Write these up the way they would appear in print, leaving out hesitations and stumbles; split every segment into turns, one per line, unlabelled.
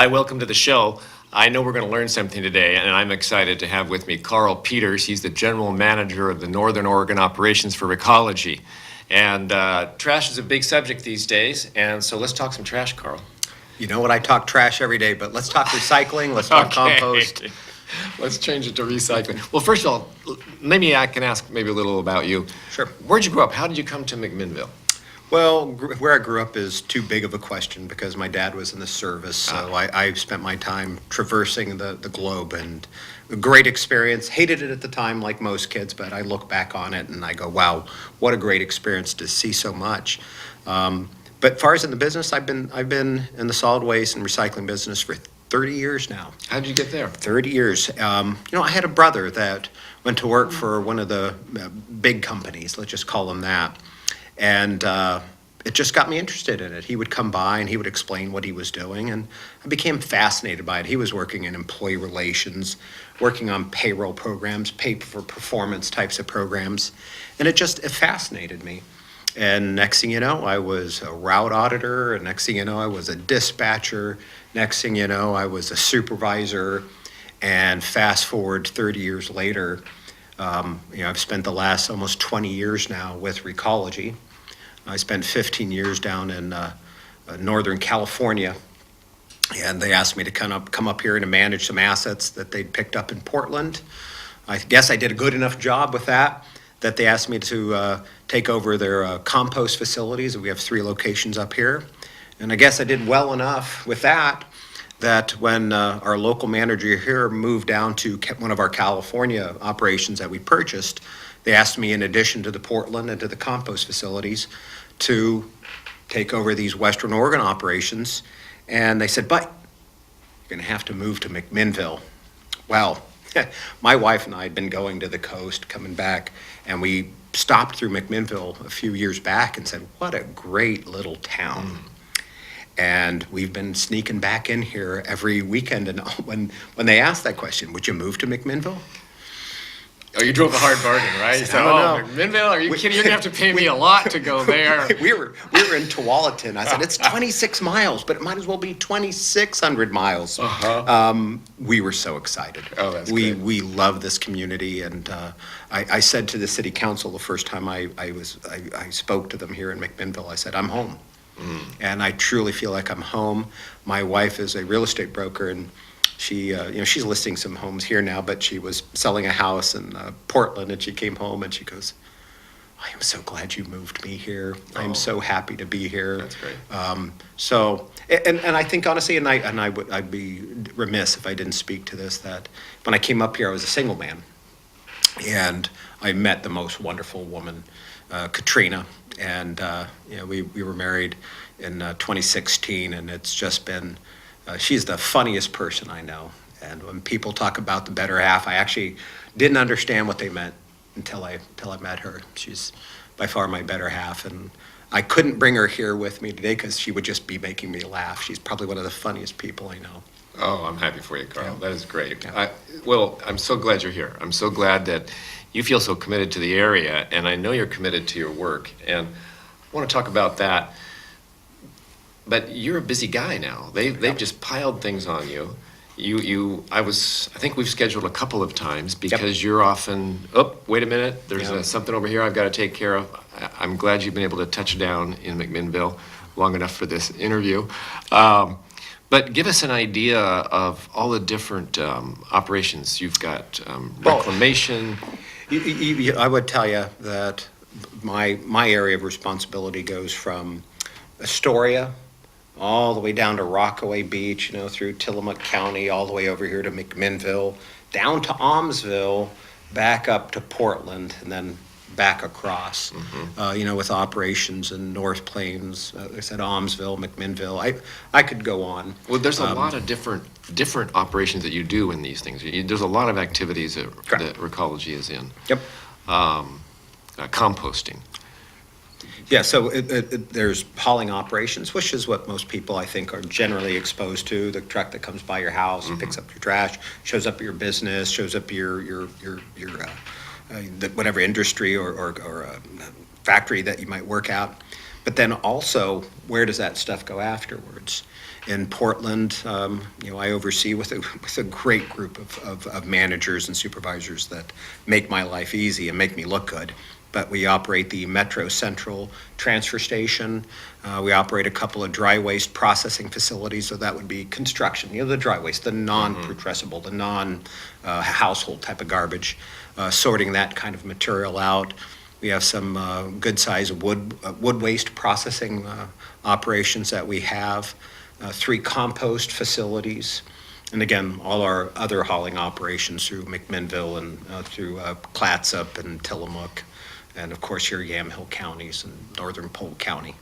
Hi, welcome to the show. I know we're going to learn something today, and I'm excited to have with me Carl Peters. He's the general manager of the Northern Oregon operations for Recology. And trash is a big subject these days, and so let's talk some trash, Carl.
You know what? I talk trash every day, but let's talk recycling. Let's talk compost.
Let's change it to recycling. Well, first of all, maybe I can ask maybe a little about you.
Sure.
Where'd you grow up? How did you come to McMinnville?
Well, where I grew up is too big of a question because my dad was in the service, so I spent my time traversing the globe, and a great experience. Hated it at the time, like most kids, but I look back on it and I go, wow, what a great experience to see so much. But as far as in the business, I've been in the solid waste and recycling business for 30 years now.
How did you get there?
30 years. I had a brother that went to work for one of the big companies, let's just call them that. And it just got me interested in it. He would come by and he would explain what he was doing, and I became fascinated by it. He was working in employee relations, working on payroll programs, pay for performance types of programs, and it fascinated me. And next thing you know, I was a route auditor, and next thing you know, I was a dispatcher. Next thing you know, I was a supervisor, and fast forward 30 years later, I've spent the last almost 20 years now with Recology. I spent 15 years down in Northern California, and they asked me to come up here and to manage some assets that they'd picked up in Portland. I guess I did a good enough job with that they asked me to take over their compost facilities. We have 3 locations up here, and I guess I did well enough with that when our local manager here moved down to one of our California operations that we purchased, they asked me, in addition to the Portland and to the compost facilities, to take over these Western Oregon operations. And they said, but you're going to have to move to McMinnville. Well, my wife and I had been going to the coast, coming back, and we stopped through McMinnville a few years back and said, what a great little town. And we've been sneaking back in here every weekend. And when they asked that question, would you move to McMinnville?
Oh, you drove a hard bargain, right? You said, McMinnville? Are you kidding? You're going to have to pay me a lot to go there.
We were in Tualatin. I said, it's 26 miles, but it might as well be 2,600 miles. We were so excited.
Oh, that's great.
We love this community. And I said to the city council the first time I spoke to them here in McMinnville, I said, I'm home. And I truly feel like I'm home. My wife is a real estate broker, and she, she's listing some homes here now, but she was selling a house in Portland, and she came home and she goes, I am so glad you moved me here. I'm so happy to be here.
That's great.
And I think honestly, I'd be remiss if I didn't speak to this, that when I came up here, I was a single man, and I met the most wonderful woman, Katrina. And we were married in 2016, and it's just been, she's the funniest person I know. And when people talk about the better half, I actually didn't understand what they meant until I met her. She's by far my better half, and I couldn't bring her here with me today because she would just be making me laugh. She's probably one of the funniest people I know.
Oh, I'm happy for you, Carl.
Yeah.
That is great.
Yeah.
I'm so glad you're here. I'm so glad that you feel so committed to the area, and I know you're committed to your work, and I want to talk about that. But you're a busy guy now. They've just piled things on you. I think we've scheduled a couple of times because you're often, wait a minute, there's something over here I've got to take care of. I'm glad you've been able to touch down in McMinnville long enough for this interview. But give us an idea of all the different operations. You've got reclamation.
I would tell you that my area of responsibility goes from Astoria all the way down to Rockaway Beach, through Tillamook County, all the way over here to McMinnville, down to Almsville, back up to Portland, and then back across, with operations in North Plains, like I said, Almsville, McMinnville. I could go on.
Well, there's a lot of different operations that you do in these things. There's a lot of activities that Recology is in.
Yep.
Composting.
Yeah, so there's hauling operations, which is what most people, I think, are generally exposed to. The truck that comes by your house, picks up your trash, shows up at your business, shows up your whatever industry or factory that you might work out. But then also, where does that stuff go afterwards? In Portland, I oversee with a great group of managers and supervisors that make my life easy and make me look good. But we operate the Metro Central Transfer Station. We operate a couple of dry waste processing facilities, so that would be construction, the dry waste, the non-putrescible, the non-household type of garbage, sorting that kind of material out. We have some good-sized wood waste processing operations that we have, 3 compost facilities, and again, all our other hauling operations through McMinnville and through Clatsop and Tillamook, and of course your Yamhill counties and northern Polk County.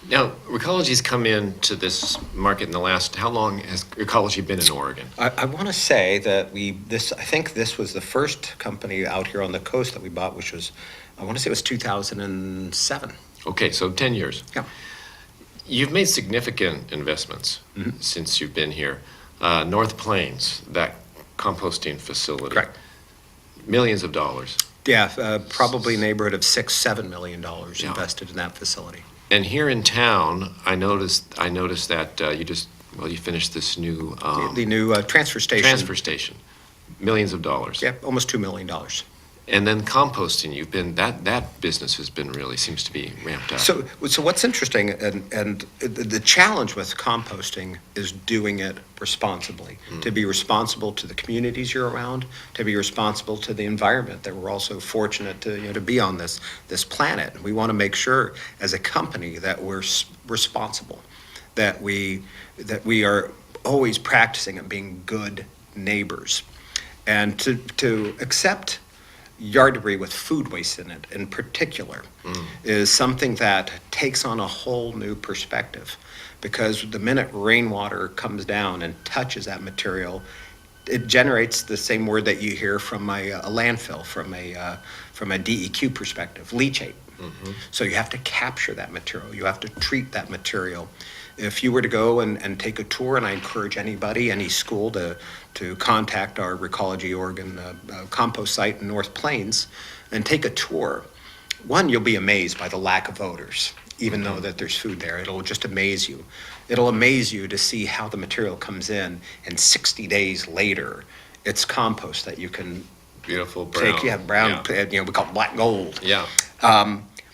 Now, Recology's come into this market in the last, how long has Recology been in Oregon?
I want to say that I think this was the first company out here on the coast that we bought, which was, I want to say it was 2007.
Okay, so 10 years.
Yeah.
You've made significant investments since you've been here. North Plains, that composting facility.
Correct.
Millions of dollars.
Yeah, probably neighborhood of $6-7 million invested in that facility.
And here in town, I noticed that you finished this new
The new transfer station.
transfer station, millions of dollars.
Yeah, almost $2 million.
And then composting, that business seems to be ramped up.
So what's interesting, and the challenge with composting is doing it responsibly. To be responsible to the communities you're around, to be responsible to the environment that we're also fortunate to be on this planet. We want to make sure as a company that we're responsible, that we are always practicing and being good neighbors, and to accept yard debris with food waste in it in particular is something that takes on a whole new perspective, because the minute rainwater comes down and touches that material, it generates the same word that you hear from a landfill, from a DEQ perspective, leachate. So you have to capture that material, you have to treat that material. If you were to go and take a tour, and I encourage anybody, any school to contact our Recology Oregon compost site in North Plains and take a tour, one, you'll be amazed by the lack of odors, even though that there's food there. It'll just amaze you. It'll amaze you to see how the material comes in, and 60 days later, it's compost that you can
Beautiful brown.
take. Yeah, brown.
Yeah.
We call it black gold.
Yeah.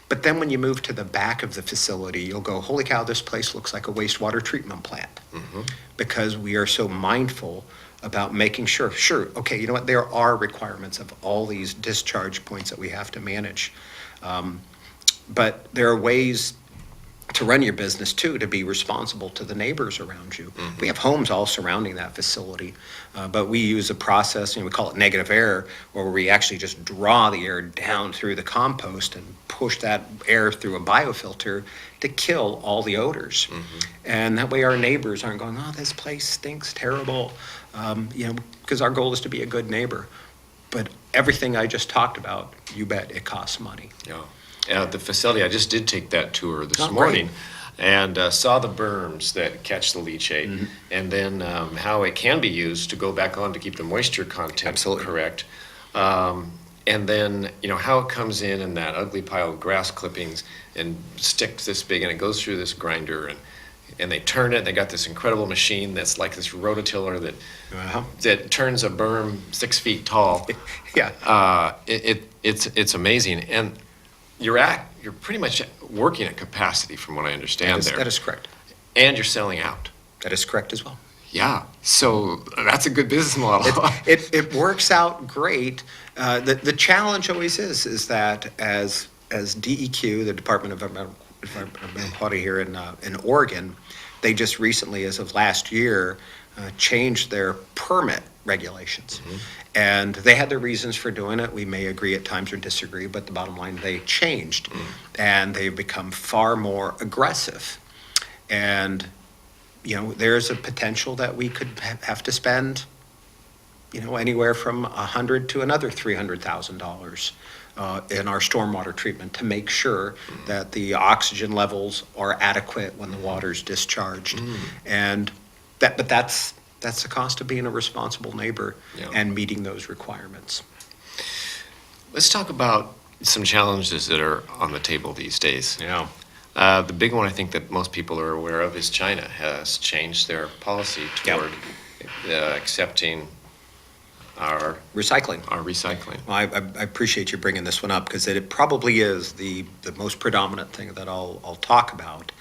But then when you move to the back of the facility, you'll go, holy cow, this place looks like a wastewater treatment plant. Because we are so mindful about making sure, okay, you know what, there are requirements of all these discharge points that we have to manage. But there are ways to run your business too, to be responsible to the neighbors around you. We have homes all surrounding that facility, but we use a process, we call it negative air, where we actually just draw the air down through the compost and push that air through a biofilter to kill all the odors. And that way our neighbors aren't going, oh, this place stinks terrible, because our goal is to be a good neighbor. But everything I just talked about, you bet it costs money.
Yeah. At the facility, I just did take that tour this
Oh,
morning and saw the berms that catch the leachate, and then how it can be used to go back on to keep the moisture content
Absolutely.
correct. And then, how it comes in that ugly pile of grass clippings and sticks this big, and it goes through this grinder, and they turn it. They got this incredible machine that's like this rototiller that turns a berm 6 feet tall.
Yeah.
It's amazing. And you're pretty much working at capacity from what I understand there.
That is correct.
And you're selling out.
That is correct as well.
Yeah, so that's a good business model.
It works out great. The challenge always is that as DEQ, the Department of Environmental Quality here in Oregon, they just recently, as of last year, changed their permit regulations. And they had their reasons for doing it. We may agree at times or disagree, but the bottom line, they changed. And they've become far more aggressive. And there's a potential that we could have to spend, anywhere from $100,000 to another $300,000 in our stormwater treatment to make sure that the oxygen levels are adequate when the water's discharged. And that's the cost of being a responsible neighbor and meeting those requirements.
Let's talk about some challenges that are on the table these days.
Yeah.
The big one I think that most people are aware of is China has changed their policy toward accepting our
Recycling.
recycling.
Well, I appreciate you bringing this one up because it probably is the most predominant thing that I'll talk about.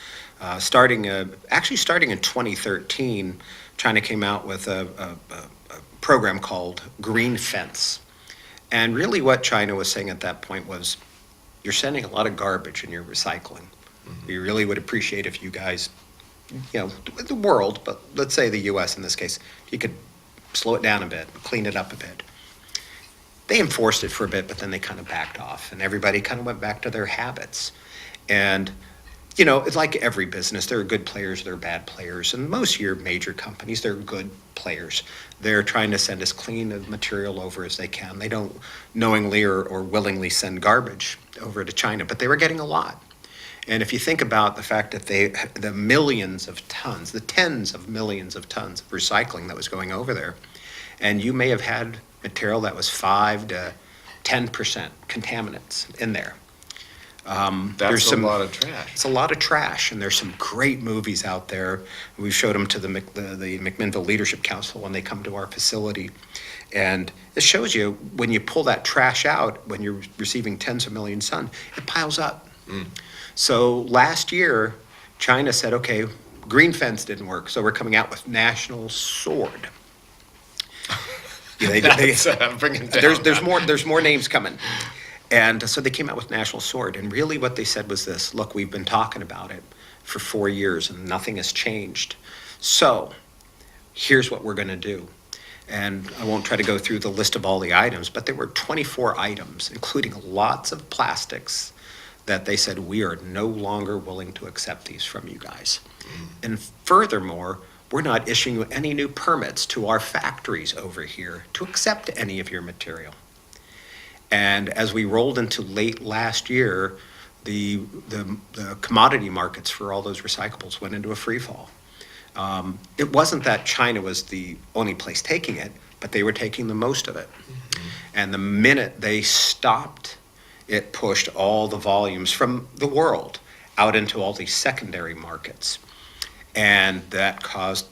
Starting in 2013, China came out with a program called Green Fence. And really what China was saying at that point was, you're sending a lot of garbage in your recycling. We really would appreciate if you guys, the world, but let's say the US in this case, you could slow it down a bit, clean it up a bit. They enforced it for a bit, but then they kind of backed off, and everybody kind of went back to their habits. And, it's like every business. There are good players, there are bad players, and most of your major companies, they're good players. They're trying to send as clean a material over as they can. They don't knowingly or willingly send garbage over to China, but they were getting a lot. And if you think about the fact that the millions of tons, the tens of millions of tons of recycling that was going over there, and you may have had material that was 5 to 10% contaminants in there.
That's a lot of trash.
It's a lot of trash, and there's some great movies out there. We've showed them to the McMinnville Leadership Council when they come to our facility. And it shows you when you pull that trash out, when you're receiving tens of millions of tons, it piles up. So last year, China said, okay, Green Fence didn't work, so we're coming out with National Sword. Bring it down. There's more names coming. And so they came out with National Sword. And really what they said was this: look, we've been talking about it for 4 years and nothing has changed. So here's what we're going to do. And I won't try to go through the list of all the items, but there were 24 items, including lots of plastics, that they said, we are no longer willing to accept these from you guys. And furthermore, we're not issuing you any new permits to our factories over here to accept any of your material. And as we rolled into late last year, the commodity markets for all those recyclables went into a free fall. It wasn't that China was the only place taking it, but they were taking the most of it. And the minute they stopped, it pushed all the volumes from the world out into all these secondary markets. And that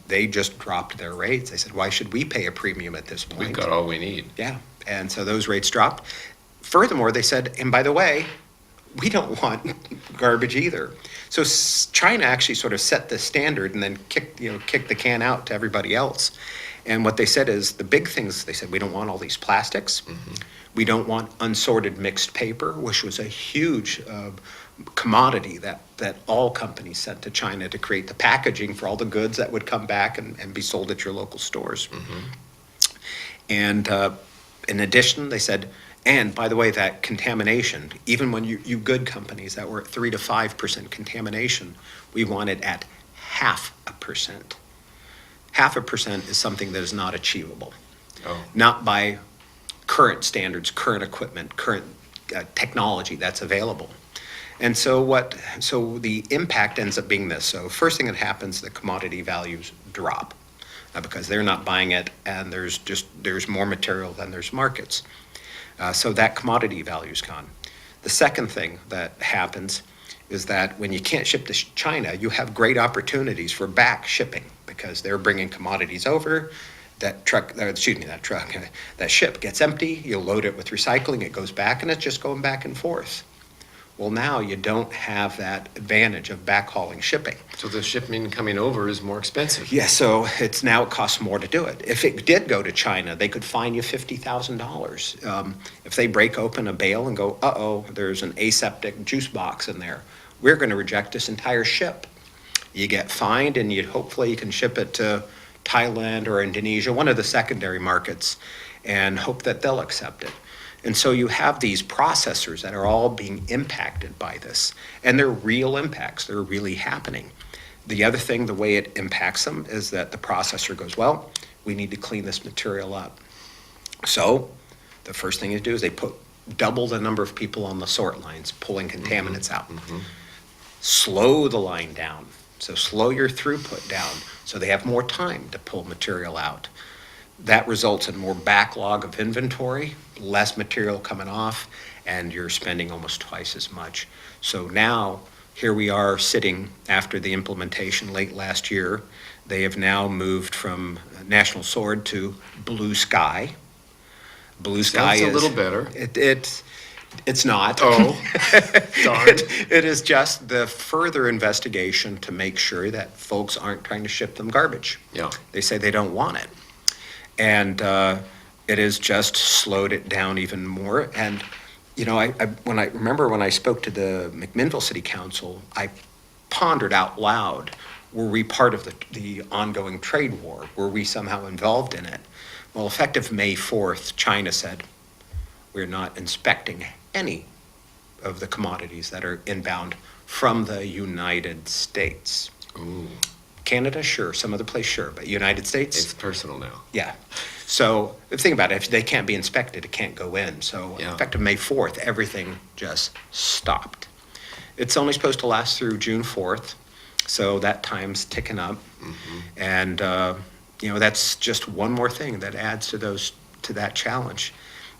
they just dropped their rates. They said, why should we pay a premium at this point?
We've got all we need.
Yeah, and so those rates dropped. Furthermore, they said, and by the way, we don't want garbage either. So China actually sort of set the standard and then kicked the can out to everybody else. And what they said is, the big things, they said, we don't want all these plastics. We don't want unsorted mixed paper, which was a huge commodity that all companies sent to China to create the packaging for all the goods that would come back and be sold at your local stores. And in addition, they said, and by the way, that contamination, even when you good companies that were at 3 to 5% contamination, we want it at 0.5%. 0.5% is something that is not achievable. Not by current standards, current equipment, current technology that's available. And so the impact ends up being this. So first thing that happens, the commodity values drop because they're not buying it, and there's more material than there's markets. So that commodity value is gone. The second thing that happens is that when you can't ship to China, you have great opportunities for back shipping because they're bringing commodities over. That ship gets empty, you load it with recycling, it goes back, and it's just going back and forth. Well, now you don't have that advantage of backhauling shipping.
So the shipment coming over is more expensive.
Yeah, so it costs more to do it. If it did go to China, they could fine you $50,000. If they break open a bale and go, there's an aseptic juice box in there, we're going to reject this entire ship. You get fined, and hopefully you can ship it to Thailand or Indonesia, one of the secondary markets, and hope that they'll accept it. And so you have these processors that are all being impacted by this, and they're real impacts. They're really happening. The other thing, the way it impacts them, is that the processor goes, well, we need to clean this material up. So the first thing you do is they put double the number of people on the sort lines, pulling contaminants out. Slow the line down. So slow your throughput down so they have more time to pull material out. That results in more backlog of inventory, less material coming off, and you're spending almost twice as much. So now here we are sitting after the implementation late last year. They have now moved from National Sword to Blue Sky. Blue Sky
Sounds a
is
little better.
It's not.
Oh, darn.
It is just the further investigation to make sure that folks aren't trying to ship them garbage.
Yeah.
They say they don't want it. And it has just slowed it down even more. And, you know, when I spoke to the McMinnville City Council, I pondered out loud, were we part of the ongoing trade war? Were we somehow involved in it? Well, effective May 4th, China said, we're not inspecting any of the commodities that are inbound from the United States.
Ooh,
Canada, sure. Some other place, sure. But United States,
it's personal now.
yeah. So think about it. If they can't be inspected, it can't go in. So
Yeah.
effective May 4th, everything just stopped. It's only supposed to last through June 4th. So that time's ticking up. And, you know, that's just one more thing that adds to that challenge.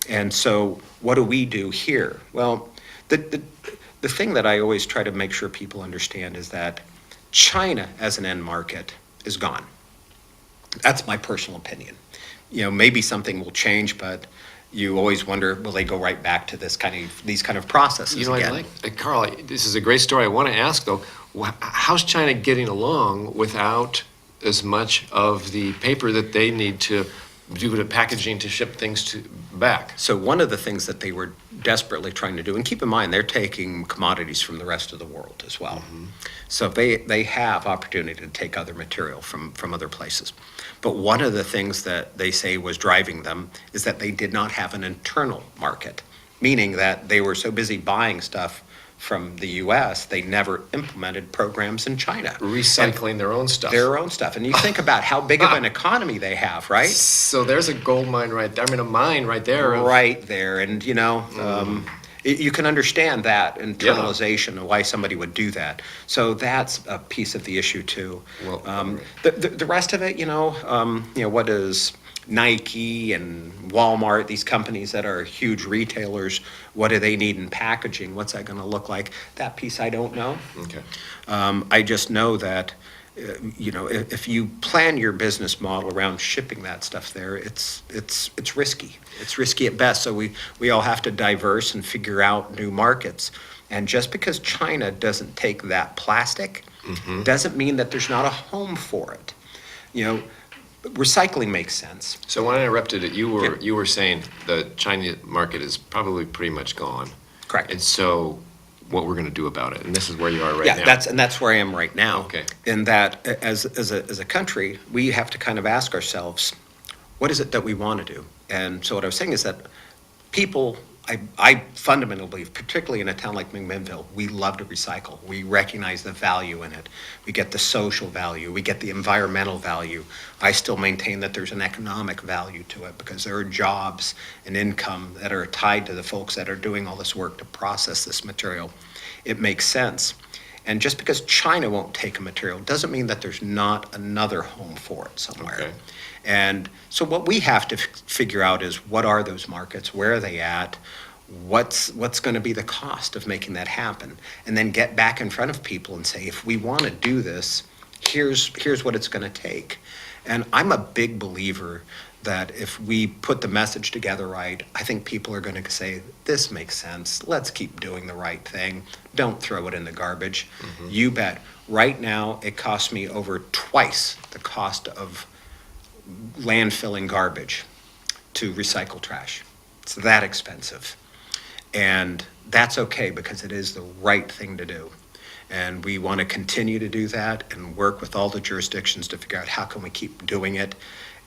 And so what do we do here? Well, the thing that I always try to make sure people understand is that China as an end market is gone. That's my personal opinion. You know, maybe something will change, but you always wonder, will they go right back to these kind of processes
You know,
again?
Carl, this is a great story. I want to ask, though, how's China getting along without as much of the paper that they need to do the packaging to ship things back?
So one of the things that they were desperately trying to do, and keep in mind, they're taking commodities from the rest of the world as well. So they have opportunity to take other material from other places. But one of the things that they say was driving them is that they did not have an internal market, meaning that they were so busy buying stuff from the US, they never implemented programs in China.
Recycling their own stuff.
Their own stuff. And you think about how big of an economy they have, right?
So there's a gold mine right there. I mean, a mine right there.
Right there. And, you know, you can understand that internalization of why somebody would do that. So that's a piece of the issue, too.
Well,
The rest of it, you know, what is Nike and Walmart, these companies that are huge retailers, what do they need in packaging? What's that going to look like? That piece I don't know.
Okay.
I just know that, you know, if you plan your business model around shipping that stuff there, it's risky. It's risky at best. So we all have to diverse and figure out new markets. And just because China doesn't take that plastic doesn't mean that there's not a home for it. You know, recycling makes sense.
So when I interrupted it, you were saying the Chinese market is probably pretty much gone.
Correct.
And so what we're going to do about it, and this is where you are right now.
Yeah, that's where I am right now.
Okay.
In that, as a country, we have to kind of ask ourselves, what is it that we want to do? And so what I was saying is that people, I fundamentally believe, particularly in a town like McMinnville, we love to recycle. We recognize the value in it. We get the social value. We get the environmental value. I still maintain that there's an economic value to it because there are jobs and income that are tied to the folks that are doing all this work to process this material. It makes sense. And just because China won't take a material doesn't mean that there's not another home for it somewhere.
Okay.
And so what we have to figure out is what are those markets? Where are they at? What's going to be the cost of making that happen? And then get back in front of people and say, if we want to do this, here's what it's going to take. And I'm a big believer that if we put the message together right, I think people are going to say, this makes sense. Let's keep doing the right thing. Don't throw it in the garbage. You bet. Right now, it costs me over twice the cost of landfilling garbage to recycle trash. It's that expensive. And that's okay because it is the right thing to do. And we want to continue to do that and work with all the jurisdictions to figure out how can we keep doing it.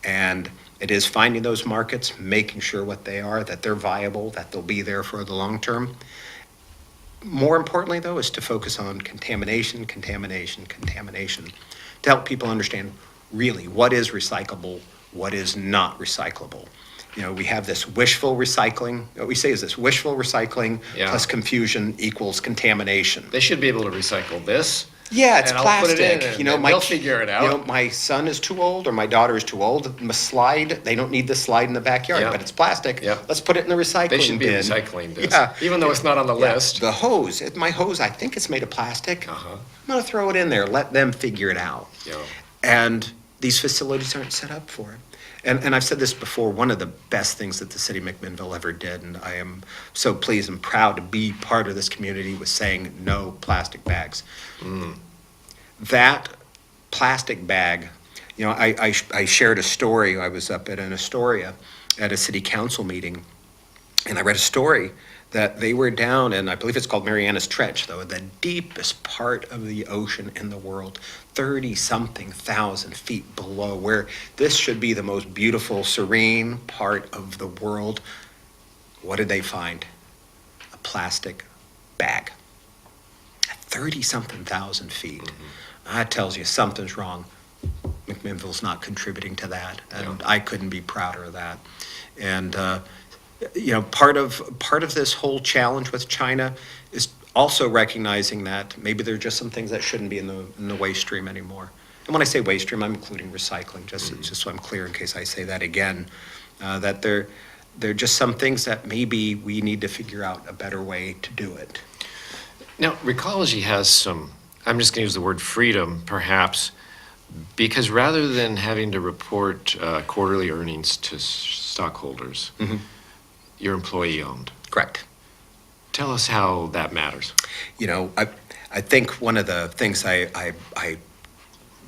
And it is finding those markets, making sure what they are, that they're viable, that they'll be there for the long term. More importantly, though, is to focus on contamination, to help people understand really what is recyclable, what is not recyclable. You know, we have this wishful recycling. What we say is this wishful recycling
Yeah.
plus confusion equals contamination.
They should be able to recycle this.
Yeah, it's
and I'll put it in,
plastic.
and they'll figure it out.
My son is too old or my daughter is too old. The slide, they don't need the slide in the backyard,
Yeah.
but it's plastic.
Yeah.
Let's put it in the recycling bin.
They should be recycling this,
Yeah.
even though it's not on the
Yeah.
list.
The hose, my hose, I think it's made of plastic.
Uh-huh.
I'm gonna throw it in there, let them figure it out.
Yeah.
And these facilities aren't set up for it. And I've said this before, one of the best things that the city of McMinnville ever did, and I am so pleased and proud to be part of this community, was saying no plastic bags. That plastic bag, I shared a story. I was up at an Astoria at a city council meeting, and I read a story that they were down in, I believe it's called Marianas Trench, though, the deepest part of the ocean in the world, 30-something thousand feet below, where this should be the most beautiful, serene part of the world. What did they find? A plastic bag. 30-something thousand feet. That tells you something's wrong. McMinnville's not contributing to that, and I couldn't be prouder of that. And part of this whole challenge with China is also recognizing that maybe there are just some things that shouldn't be in the waste stream anymore. And when I say waste stream, I'm including recycling, just so I'm clear in case I say that again, that there are just some things that maybe we need to figure out a better way to do it.
Now, Recology has some, I'm just going to use the word freedom, perhaps, because rather than having to report quarterly earnings to stockholders, you're employee-owned.
Correct.
Tell us how that matters.
I think one of the things I'm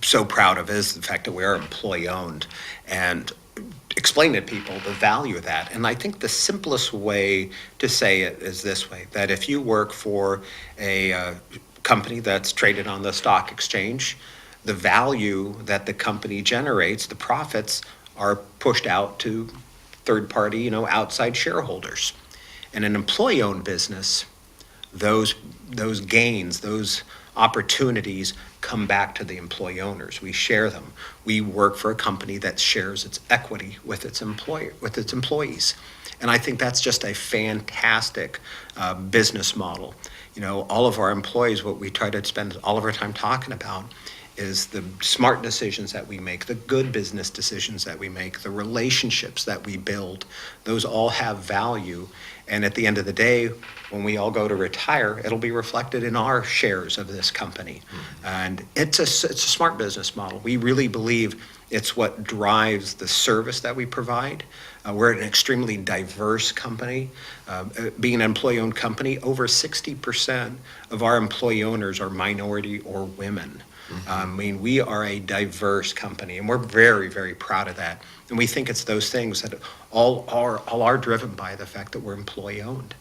so proud of is the fact that we are employee-owned, and explain to people the value of that. And I think the simplest way to say it is this way, that if you work for a company that's traded on the stock exchange, the value that the company generates, the profits, are pushed out to third-party, outside shareholders. In an employee-owned business, those gains, those opportunities come back to the employee owners. We share them. We work for a company that shares its equity with its employees. And I think that's just a fantastic business model. All of our employees, what we try to spend all of our time talking about is the smart decisions that we make, the good business decisions that we make, the relationships that we build. Those all have value. And at the end of the day, when we all go to retire, it'll be reflected in our shares of this company. And it's a smart business model. We really believe it's what drives the service that we provide. We're an extremely diverse company. Being an employee-owned company, over 60% of our employee owners are minority or women. We are a diverse company, and we're very, very proud of that. And we think it's those things that all are driven by the fact that we're employee-owned.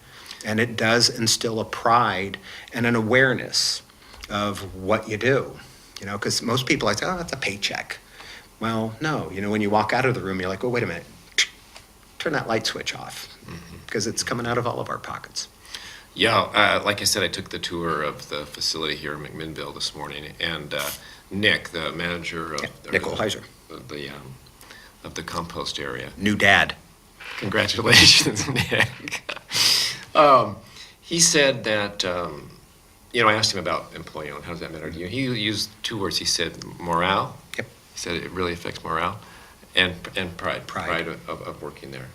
And it does instill a pride and an awareness of what you do. Because most people say, oh, that's a paycheck. Well, no. When you walk out of the room, you're like, oh, wait a minute. Turn that light switch off, because it's coming out of all of our pockets.
Yeah, like I said, I took the tour of the facility here in McMinnville this morning, and Nick, the manager of
Nick Olheiser.
Of the compost area.
New dad.
Congratulations, Nick. He said that, I asked him about employee-owned. How does that matter to you? He used two words. He said morale.
Yep.
He said it really affects morale, and pride.
Pride.
Of working there.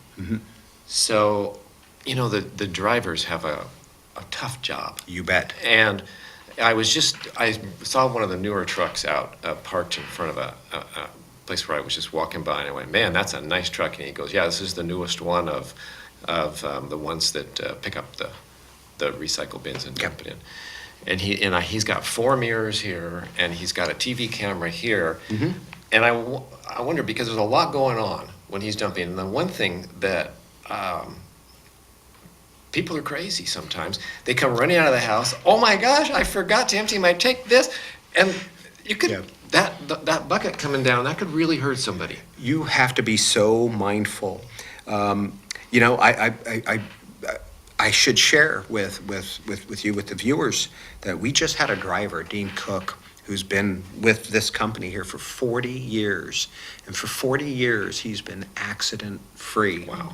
So, the drivers have a tough job.
You bet.
And I saw one of the newer trucks out parked in front of a place where I was just walking by, and I went, man, that's a nice truck. And he goes, yeah, this is the newest one of the ones that pick up the recycle bins and dump it in. And he's got 4 mirrors here, and he's got a TV camera here. And I wonder, because there's a lot going on when he's dumping. And the one thing that people are crazy sometimes. They come running out of the house. Oh my gosh, I forgot to empty my tank. This, and you could that bucket coming down, that could really hurt somebody.
You have to be so mindful. I should share with you, with the viewers, that we just had a driver, Dean Cook, who's been with this company here for 40 years. And for 40 years, he's been accident-free.
Wow.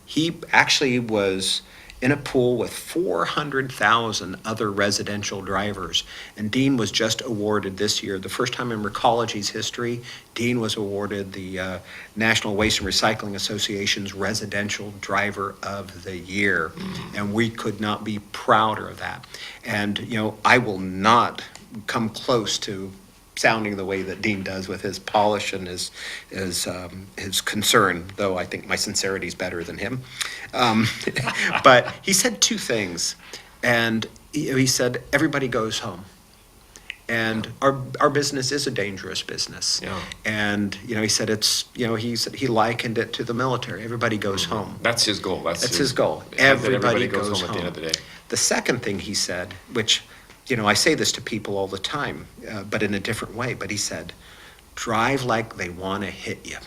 He actually was in a pool with 400,000 other residential drivers. And Dean was just awarded this year, the first time in Recology's history, Dean was awarded the National Waste and Recycling Association's Residential Driver of the Year. And we could not be prouder of that. And, I will not come close to sounding the way that Dean does with his polish and his concern, though I think my sincerity is better than him. But he said two things, and he said, everybody goes home. And our business is a dangerous business.
Yeah.
And, he said he likened it to the military. Everybody goes home.
That's his goal.
That's his goal.
Everybody goes home at the end of the day.
The second thing he said, which, I say this to people all the time, but in a different way, but he said, drive like they want to hit you.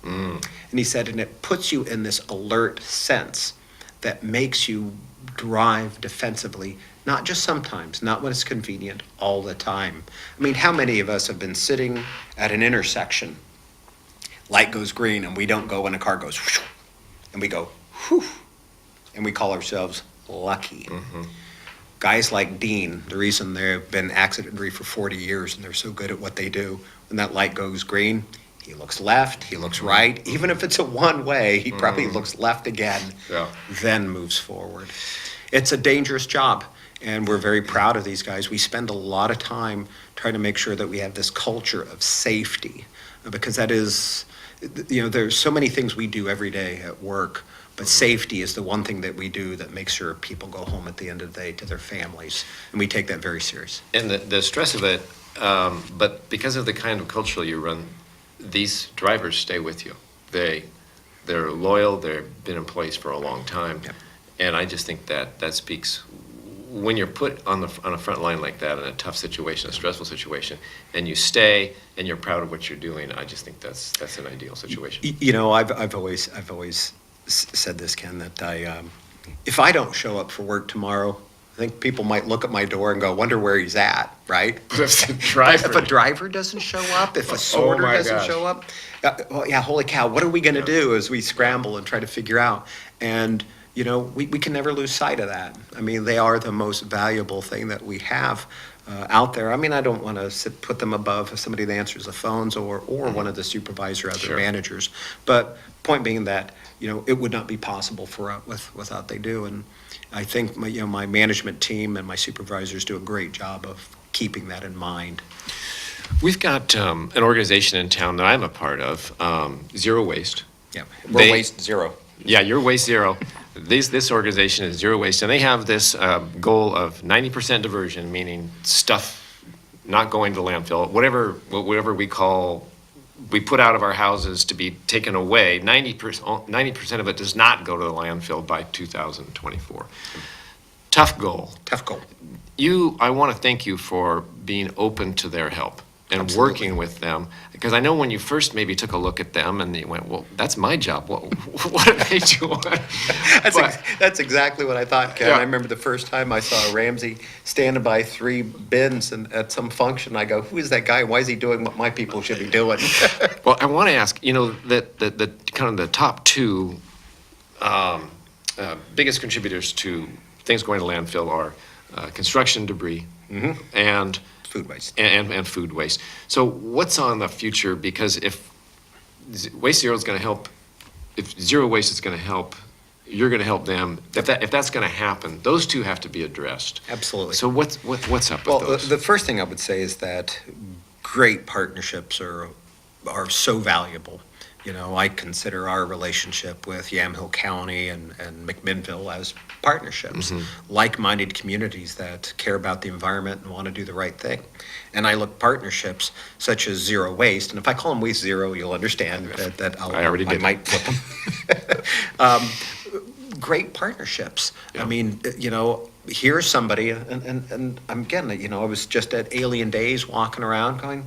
And he said, and it puts you in this alert sense that makes you drive defensively, not just sometimes, not when it's convenient, all the time. I mean, how many of us have been sitting at an intersection, light goes green, and we don't go when a car goes whoosh, and we go, whew, and we call ourselves lucky. Guys like Dean, the reason they've been accident-free for 40 years and they're so good at what they do, when that light goes green, he looks left, he looks right. Even if it's a one-way, he probably looks left again, then moves forward. It's a dangerous job, and we're very proud of these guys. We spend a lot of time trying to make sure that we have this culture of safety, because that is, there's so many things we do every day at work, but safety is the one thing that we do that makes sure people go home at the end of the day to their families, and we take that very serious.
And the stress of it, but because of the kind of culture you run, these drivers stay with you. They're loyal, they've been employees for a long time.
Yep.
And I just think that speaks, when you're put on a front line like that in a tough situation, a stressful situation, and you stay and you're proud of what you're doing, I just think that's an ideal situation.
I've always said this, Ken, that if I don't show up for work tomorrow, I think people might look at my door and go, wonder where he's at, right?
If a
driver doesn't show up, if a sorter doesn't show up, holy cow, what are we going to do as we scramble and try to figure out? And, we can never lose sight of that. I mean, they are the most valuable thing that we have out there. I mean, I don't want to put them above somebody that answers the phones or one of the supervisor, other managers. But point being that, it would not be possible without they do. And I think my management team and my supervisors do a great job of keeping that in mind.
We've got an organization in town that I'm a part of, Zero Waste.
Yeah, we're Waste Zero.
Yeah, you're Waste Zero. This organization is Zero Waste, and they have this goal of 90% diversion, meaning stuff not going to landfill, whatever we put out of our houses to be taken away. 90% of it does not go to the landfill by 2024. Tough goal. I want to thank you for being open to their help and
Absolutely.
Working with them, because I know when you first maybe took a look at them and you went, well, that's my job. What are they doing?
That's exactly what I thought, Ken.
Yeah.
I remember the first time I saw Ramsey standing by 3 bins and at some function. I go, who is that guy? Why is he doing what my people should be doing?
Well, I want to ask, that the kind of the top two biggest contributors to things going to landfill are construction debris and
Food waste.
And food waste. So what's on the future? Because if Waste Zero is going to help, if Zero Waste is going to help, you're going to help them. If that's going to happen, those two have to be addressed.
Absolutely.
So what's up with
Well,
those?
the first thing I would say is that great partnerships are so valuable. I consider our relationship with Yamhill County and McMinnville as partnerships, like-minded communities that care about the environment and want to do the right thing. And I look partnerships such as Zero Waste, and if I call them Waste Zero, you'll understand that I might flip them. Great partnerships.
Yeah.
I mean, here's somebody, and I'm getting I was just at Alien Days walking around going,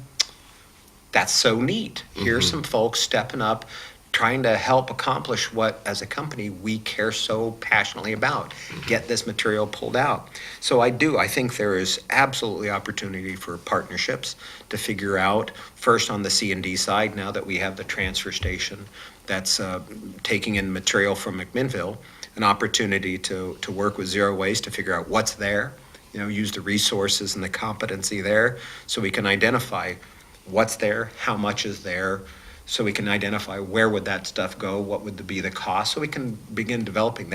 that's so neat. Here's some folks stepping up, trying to help accomplish what, as a company, we care so passionately about, get this material pulled out. So I think there is absolutely opportunity for partnerships to figure out, first on the C&D side, now that we have the transfer station that's taking in material from McMinnville, an opportunity to work with zero waste to figure out what's there, use the resources and the competency there so we can identify what's there, how much is there, so we can identify where would that stuff go, what would be the cost, so we can begin developing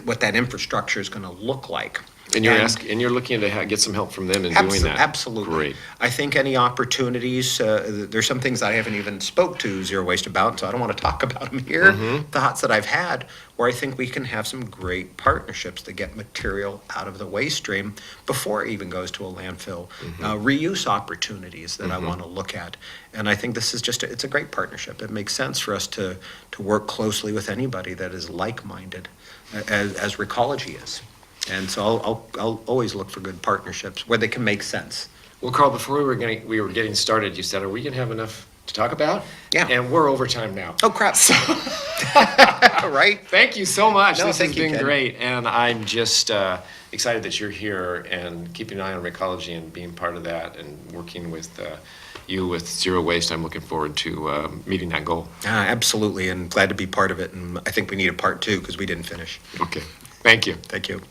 what that infrastructure is going to look like.
And you're looking to get some help from them in doing that.
Absolutely.
Great.
I think any opportunities, there's some things I haven't even spoke to Zero Waste about, so I don't want to talk about them here. Thoughts that I've had where I think we can have some great partnerships to get material out of the waste stream before it even goes to a landfill. Reuse opportunities that I want to look at. And I think this is it's a great partnership. It makes sense for us to work closely with anybody that is like-minded, as Recology is. And so I'll always look for good partnerships where they can make sense.
Well, Carl, before we were getting started, you said, are we going to have enough to talk about?
Yeah.
And we're over time now.
Oh, crap. Right?
Thank you so much.
No,
This has
thank you,
been
Ken.
great. And I'm just excited that you're here and keeping an eye on Recology and being part of that and working with you with Zero Waste. I'm looking forward to meeting that goal.
Absolutely, and glad to be part of it. And I think we need a part two because we didn't finish.
Okay. Thank you.
Thank you.